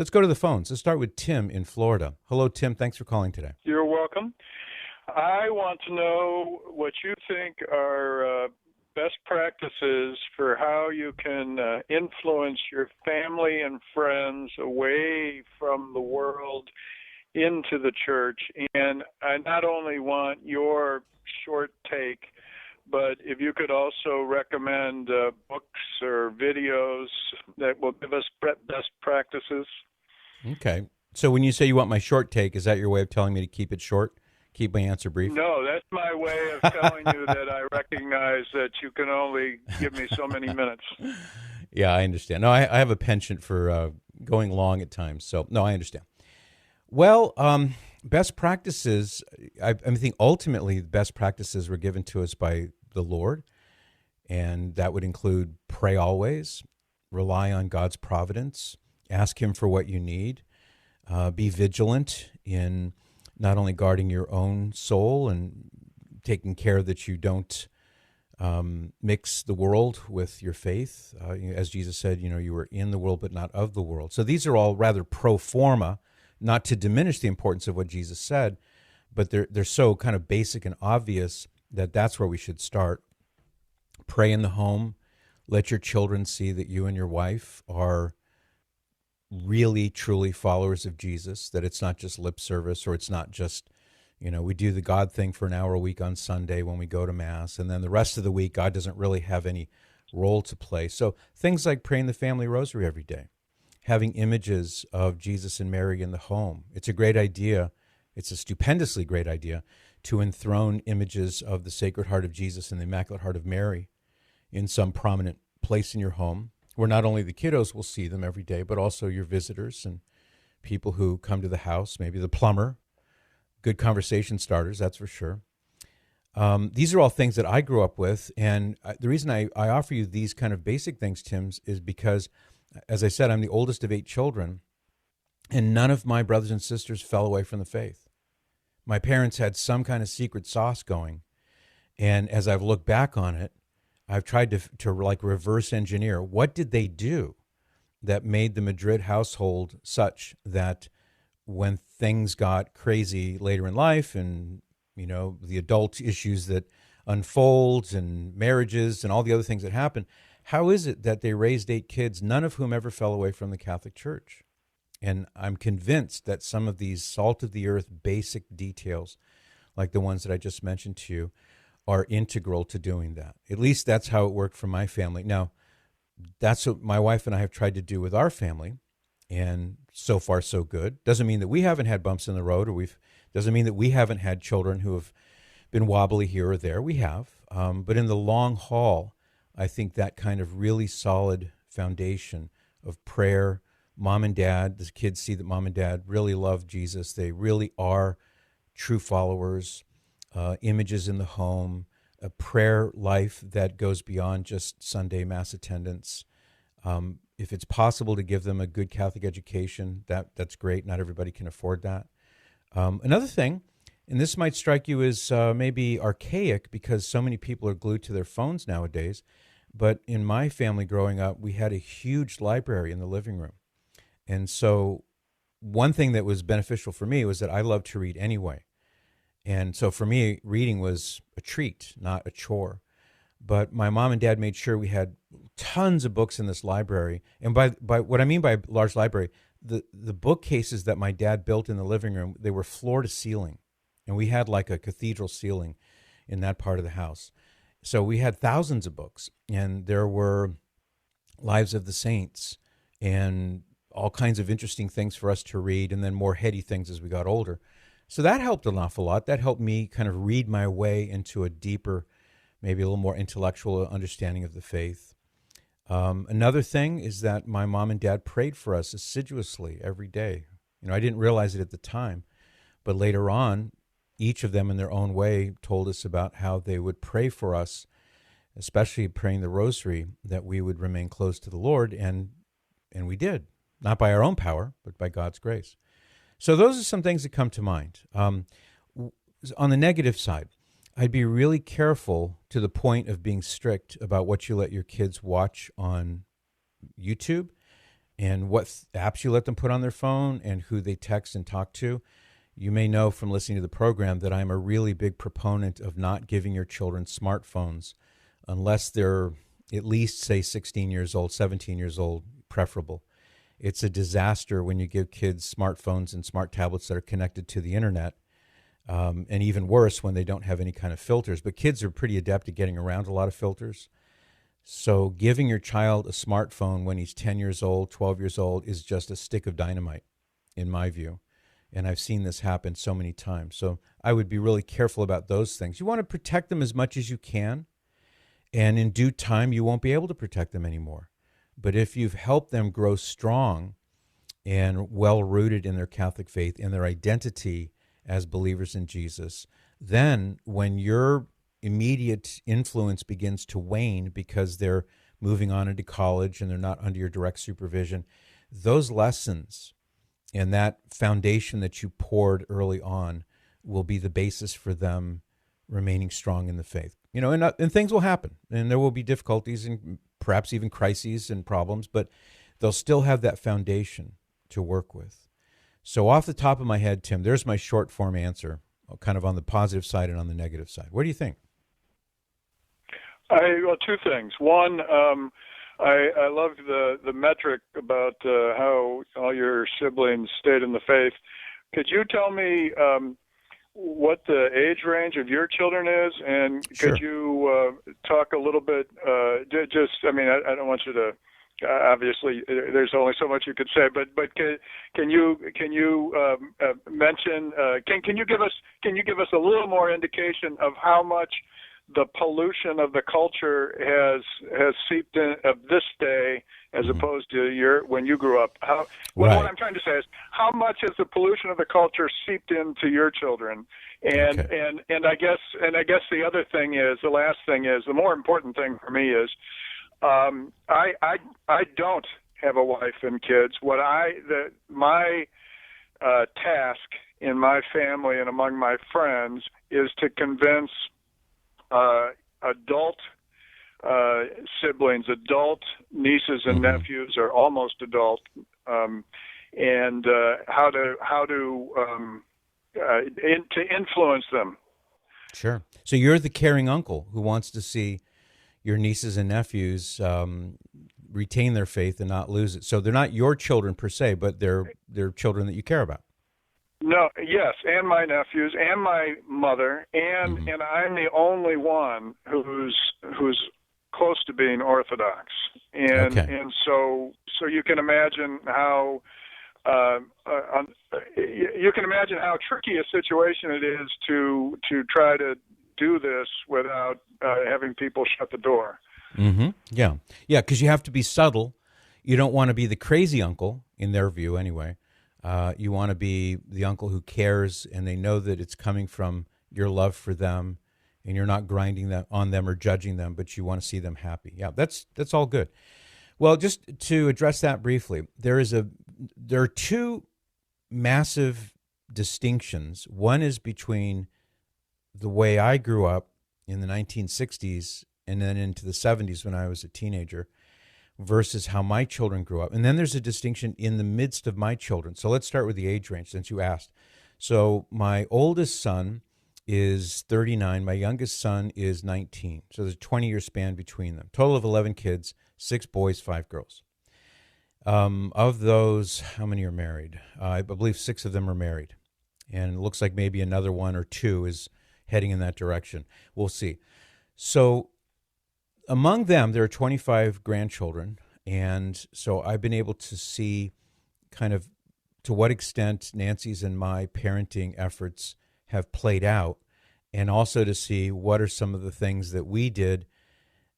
Let's go to the phones. Let's start with Tim in Florida. Hello, Tim. Thanks for calling today. You're welcome. I want to know what you think are best practices for how you can influence your family and friends away from the world into the church. And I not only want your short take, but if you could also recommend books or videos that will give us best practices. Okay. So when you say you want my short take, is that your way of telling me to keep it short? Keep my answer brief? No, that's my way of telling you that I recognize that you can only give me so many minutes. Yeah, I understand. No, I have a penchant for going long at times. So, no, I understand. Well, best practices, I think ultimately the best practices were given to us by the Lord, and that would include pray always, rely on God's providence, ask Him for what you need, be vigilant in not only guarding your own soul and taking care that you don't mix the world with your faith. As Jesus said, you were in the world but not of the world. So these are all rather pro forma, not to diminish the importance of what Jesus said, but they're so kind of basic and obvious that that's where we should start. Pray in the home. Let your children see that you and your wife are really, truly followers of Jesus, that it's not just lip service, or it's not just, we do the God thing for an hour a week on Sunday when we go to Mass, and then the rest of the week, God doesn't really have any role to play. So things like praying the family rosary every day, having images of Jesus and Mary in the home. It's a great idea. It's a stupendously great idea to enthrone images of the Sacred Heart of Jesus and the Immaculate Heart of Mary in some prominent place in your home, where not only the kiddos will see them every day, but also your visitors and people who come to the house, maybe the plumber. Good conversation starters, that's for sure. These are all things that I grew up with, and the reason I offer you these kind of basic things, Tim, is because, as I said, I'm the oldest of 8 children, and none of my brothers and sisters fell away from the faith. My parents had some kind of secret sauce going, and as I've looked back on it, I've tried to like reverse engineer. What did they do that made the Madrid household such that when things got crazy later in life and, the adult issues that unfold and marriages and all the other things that happen, how is it that they raised 8 kids, none of whom ever fell away from the Catholic Church? And I'm convinced that some of these salt-of-the-earth basic details, like the ones that I just mentioned to you, are integral to doing that. At least that's how it worked for my family. Now, that's what my wife and I have tried to do with our family, and so far so good. Doesn't mean that we haven't had bumps in the road, or doesn't mean that we haven't had children who have been wobbly here or there. We have. But in the long haul, I think that kind of really solid foundation of prayer, mom and dad, the kids see that mom and dad really love Jesus. They really are true followers. Images in the home, a prayer life that goes beyond just Sunday Mass attendance. If it's possible to give them a good Catholic education, that's great. Not everybody can afford that. Another thing, and this might strike you as maybe archaic because so many people are glued to their phones nowadays, but in my family growing up, we had a huge library in the living room. And so one thing that was beneficial for me was that I loved to read anyway. And so for me, reading was a treat, not a chore. But my mom and dad made sure we had tons of books in this library. And by what I mean by large library, the bookcases that my dad built in the living room, they were floor to ceiling. And we had like a cathedral ceiling in that part of the house. So we had thousands of books. And there were Lives of the Saints and all kinds of interesting things for us to read, and then more heady things as we got older. So that helped an awful lot. That helped me kind of read my way into a deeper, maybe a little more intellectual understanding of the faith. Another thing is that my mom and dad prayed for us assiduously every day. I didn't realize it at the time, but later on, each of them in their own way told us about how they would pray for us, especially praying the rosary, that we would remain close to the Lord, and we did. Not by our own power, but by God's grace. So those are some things that come to mind. On the negative side, I'd be really careful to the point of being strict about what you let your kids watch on YouTube and what apps you let them put on their phone and who they text and talk to. You may know from listening to the program that I'm a really big proponent of not giving your children smartphones unless they're at least, say, 16 years old, 17 years old, preferable. It's a disaster when you give kids smartphones and smart tablets that are connected to the internet, and even worse when they don't have any kind of filters. But kids are pretty adept at getting around a lot of filters. So giving your child a smartphone when he's 10 years old, 12 years old is just a stick of dynamite, in my view. And I've seen this happen so many times. So I would be really careful about those things. You want to protect them as much as you can. And in due time, you won't be able to protect them anymore. But if you've helped them grow strong and well-rooted in their Catholic faith, in their identity as believers in Jesus, then when your immediate influence begins to wane because they're moving on into college and they're not under your direct supervision, those lessons and that foundation that you poured early on will be the basis for them remaining strong in the faith. And things will happen, and there will be difficulties and perhaps even crises and problems, but they'll still have that foundation to work with. So off the top of my head, Tim, there's my short form answer, kind of on the positive side and on the negative side. What do you think? Well, two things. One, I love the metric about how all your siblings stayed in the faith. Could you tell me what the age range of your children is, and Sure. could you talk a little bit? I don't want you to. Obviously, there's only so much you could say, but can you mention? Can you give us a little more indication of how much the pollution of the culture has seeped in of this day as opposed to when you grew up? What I'm trying to say is, how much has the pollution of the culture seeped into your children? And I guess the other thing is, the last thing is, the more important thing for me is, I don't have a wife and kids. My task in my family and among my friends is to convince adult siblings, adult nieces and nephews, or almost adult, and how to influence them. Sure. So you're the caring uncle who wants to see your nieces and nephews retain their faith and not lose it. So they're not your children per se, but they're children that you care about. No, yes, and my nephews and my mother, and I'm the only one who's close to being Orthodox, and so you can imagine how tricky a situation it is to try to do this without having people shut the door. Yeah, because you have to be subtle. You don't want to be the crazy uncle, in their view, anyway. You want to be the uncle who cares, and they know that it's coming from your love for them, and you're not grinding that on them or judging them, but you want to see them happy. Yeah, that's all good. Well, just to address that briefly, there are two massive distinctions. One is between the way I grew up in the 1960s and then into the 70s when I was a teenager, versus how my children grew up. And then there's a distinction in the midst of my children. So let's start with the age range, since you asked. So my oldest son is 39. My youngest son is 19. So there's a 20-year span between them. Total of 11 kids, 6 boys, 5 girls. Of those, how many are married? I believe 6 of them are married. And it looks like maybe another 1 or 2 is heading in that direction. We'll see. So among them, there are 25 grandchildren, and so I've been able to see kind of to what extent Nancy's and my parenting efforts have played out, and also to see what are some of the things that we did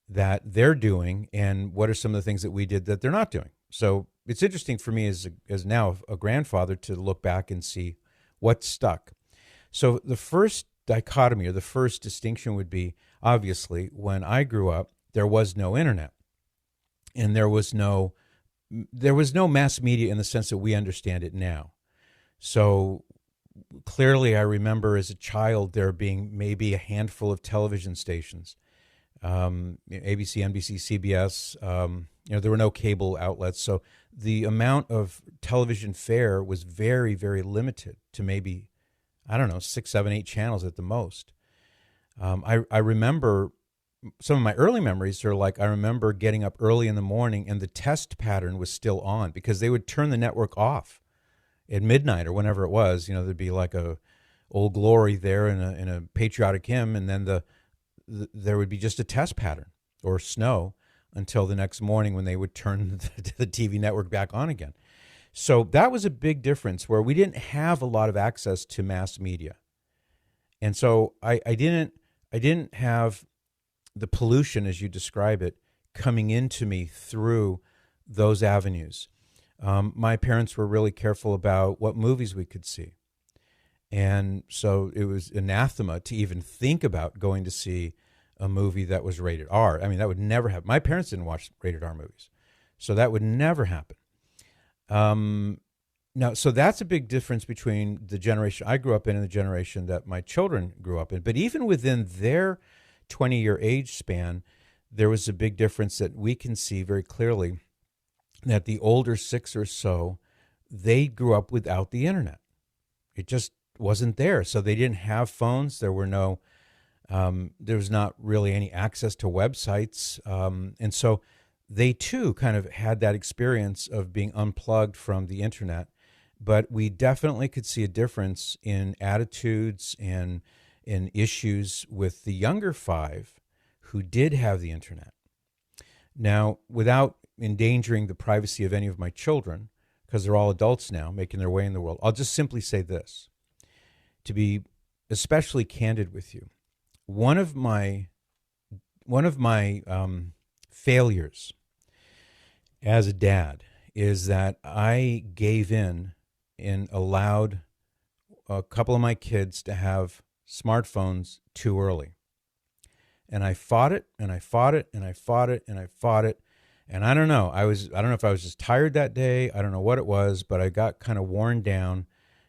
that they're doing, and what are some of the things that we did that they're not doing. So it's interesting for me as now a grandfather to look back and see what stuck. So the first dichotomy, or the first distinction, would be, obviously, when I grew up, there was no internet, and there was no mass media in the sense that we understand it now. So clearly, I remember as a child there being maybe a handful of television stations. ABC, NBC, CBS. There were no cable outlets, so the amount of television fare was very, very limited to maybe, I don't know, 6, 7, 8 channels at the most. I remember some of my early memories are like I remember getting up early in the morning and the test pattern was still on because they would turn the network off at midnight or whenever it was. There'd be like a Old Glory there in a patriotic hymn, and then there would be just a test pattern or snow until the next morning when they would turn the TV network back on again. So that was a big difference where we didn't have a lot of access to mass media. And so I didn't have the pollution, as you describe it, coming into me through those avenues. My parents were really careful about what movies we could see. And so it was anathema to even think about going to see a movie that was rated R. I mean, that would never happen. My parents didn't watch rated R movies, so that would never happen. Now, so that's a big difference between the generation I grew up in and the generation that my children grew up in. But even within their 20-year age span, there was a big difference that we can see very clearly that the older 6 or so, they grew up without the internet. It just wasn't there. So they didn't have phones. There were no, there was not really any access to websites. And so they too kind of had that experience of being unplugged from the internet. But we definitely could see a difference in attitudes and in issues with the younger 5 who did have the internet. Now, without endangering the privacy of any of my children, because they're all adults now making their way in the world, I'll just simply say this. To be especially candid with you, one of my failures as a dad is that I gave in and allowed a couple of my kids to have smartphones too early. And I fought it, and I fought it, and I fought it, and I fought it. And I don't know. I don't know if I was just tired that day. I don't know what it was, but I got kind of worn down.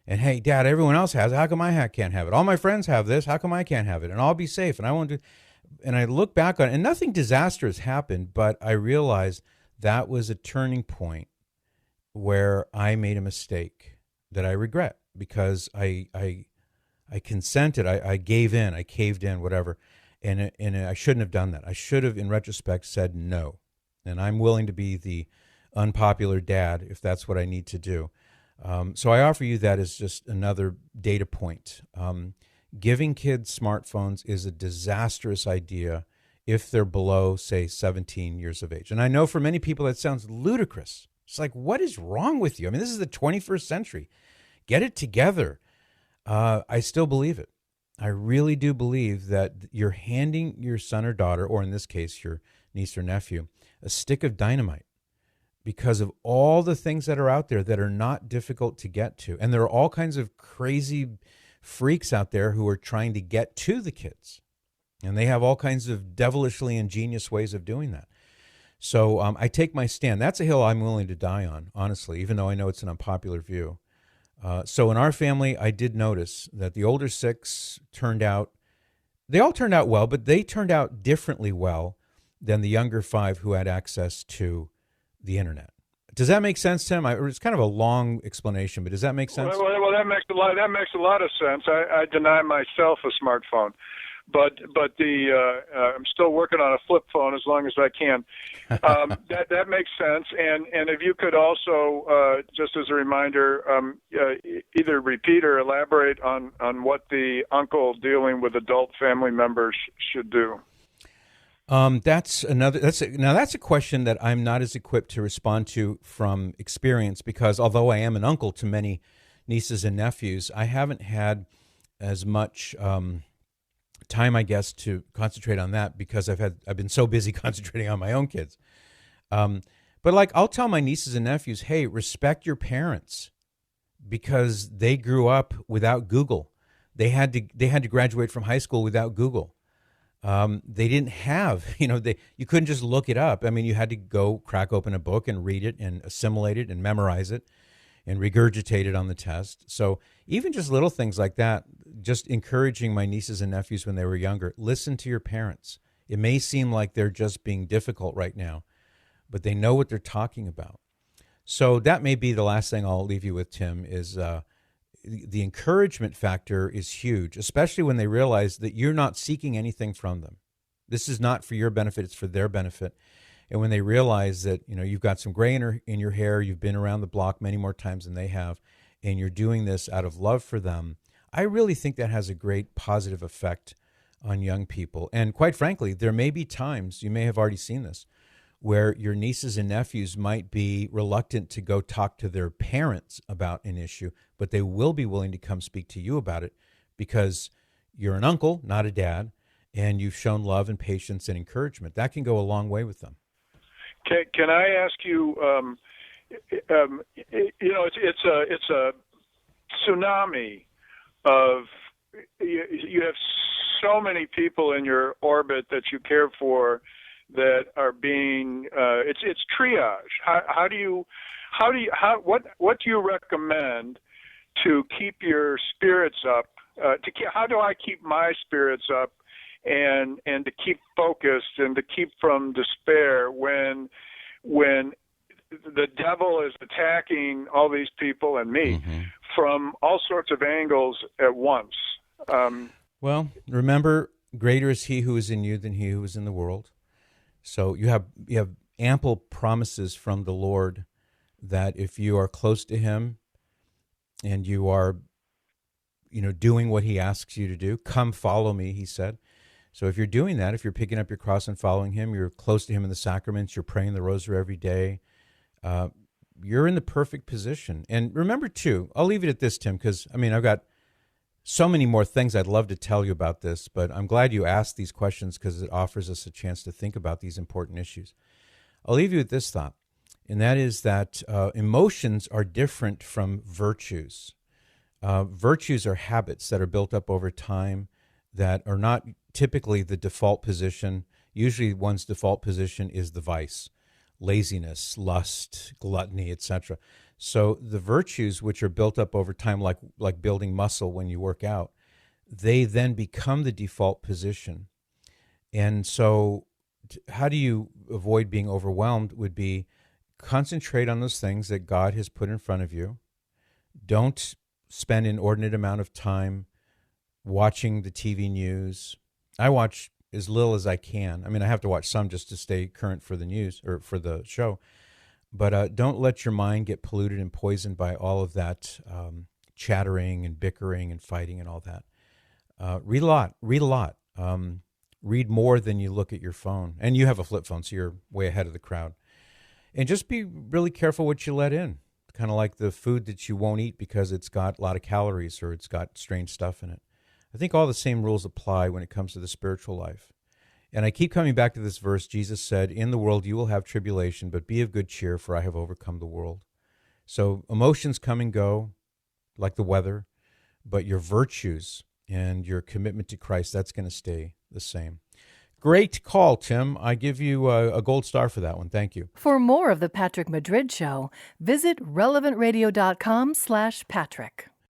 And hey, Dad, everyone else has it. How come I can't have it? All my friends have this. How come I can't have it? And I'll be safe. And I won't do. And I look back on it, and nothing disastrous happened, but I realized that was a turning point where I made a mistake that I regret because I consented. I gave in. I caved in. Whatever. And I shouldn't have done that. I should have, in retrospect, said no. And I'm willing to be the unpopular dad if that's what I need to do. So I offer you that as just another data point. Giving kids smartphones is a disastrous idea if they're below, say, 17 years of age. And I know for many people that sounds ludicrous. It's like, what is wrong with you? I mean, this is the 21st century. Get it together. I still believe it. I really do believe that you're handing your son or daughter, or in this case, your niece or nephew, a stick of dynamite because of all the things that are out there that are not difficult to get to. And there are all kinds of crazy freaks out there who are trying to get to the kids. And they have all kinds of devilishly ingenious ways of doing that. So I take my stand. That's a hill I'm willing to die on, honestly, even though I know it's an unpopular view. So in our family, I did notice that the older 6 they all turned out well, but they turned out differently well than the younger 5 who had access to the internet. Does that make sense, Tim? It's kind of a long explanation, but does that make sense? Well, that makes a lot of sense. I deny myself a smartphone, but I'm still working on a flip phone as long as I can. That makes sense. And if you could also, just as a reminder, either repeat or elaborate on what the uncle dealing with adult family members should do. That's a question that I'm not as equipped to respond to from experience because although I am an uncle to many nieces and nephews, I haven't had as much time, I guess, to concentrate on that because I've been so busy concentrating on my own kids. But like I'll tell my nieces and nephews, hey, respect your parents because they grew up without Google. They had to graduate from high school without Google. They didn't have, you couldn't just look it up. I mean, you had to go crack open a book and read it and assimilate it and memorize it and regurgitate it on the test. So even just little things like that, just encouraging my nieces and nephews when they were younger, listen to your parents. It may seem like they're just being difficult right now, but they know what they're talking about. So that may be the last thing I'll leave you with, Tim, is the encouragement factor is huge, especially when they realize that you're not seeking anything from them. This is not for your benefit, it's for their benefit. And when they realize that, you've got some gray in your hair, you've been around the block many more times than they have, and you're doing this out of love for them, I really think that has a great positive effect on young people. And quite frankly, there may be times, you may have already seen this, where your nieces and nephews might be reluctant to go talk to their parents about an issue, but they will be willing to come speak to you about it because you're an uncle, not a dad, and you've shown love and patience and encouragement. That can go a long way with them. Can I ask you? It's a tsunami of you have so many people in your orbit that you care for that are being it's triage. What do you recommend to keep your spirits up? How do I keep my spirits up and to keep focused and to keep from despair when the devil is attacking all these people and me from all sorts of angles at once? Well, remember, greater is he who is in you than he who is in the world. So you have ample promises from the Lord that if you are close to him and you are, doing what he asks you to do, come follow me, he said. So if you're doing that, if you're picking up your cross and following him, you're close to him in the sacraments, you're praying the rosary every day, you're in the perfect position. And remember, too, I'll leave it at this, Tim, because, I've got so many more things I'd love to tell you about this, but I'm glad you asked these questions because it offers us a chance to think about these important issues. I'll leave you with this thought, and that is that emotions are different from virtues. Virtues are habits that are built up over time that are not typically the default position. Usually one's default position is the vice, laziness, lust, gluttony, etc. So the virtues, which are built up over time, like building muscle when you work out, they then become the default position. And so how do you avoid being overwhelmed would be concentrate on those things that God has put in front of you. Don't spend an inordinate amount of time watching the TV news. I watch as little as I can. I have to watch some just to stay current for the news or for the show. But don't let your mind get polluted and poisoned by all of that chattering and bickering and fighting and all that. Read a lot. Read more than you look at your phone. And you have a flip phone, so you're way ahead of the crowd. And just be really careful what you let in. Kind of like the food that you won't eat because it's got a lot of calories or it's got strange stuff in it. I think all the same rules apply when it comes to the spiritual life. And I keep coming back to this verse. Jesus said, in the world you will have tribulation, but be of good cheer, for I have overcome the world. So emotions come and go like the weather, but your virtues and your commitment to Christ, that's going to stay the same. Great call, Tim. I give you a gold star for that one. Thank you. For more of The Patrick Madrid Show, visit relevantradio.com/Patrick.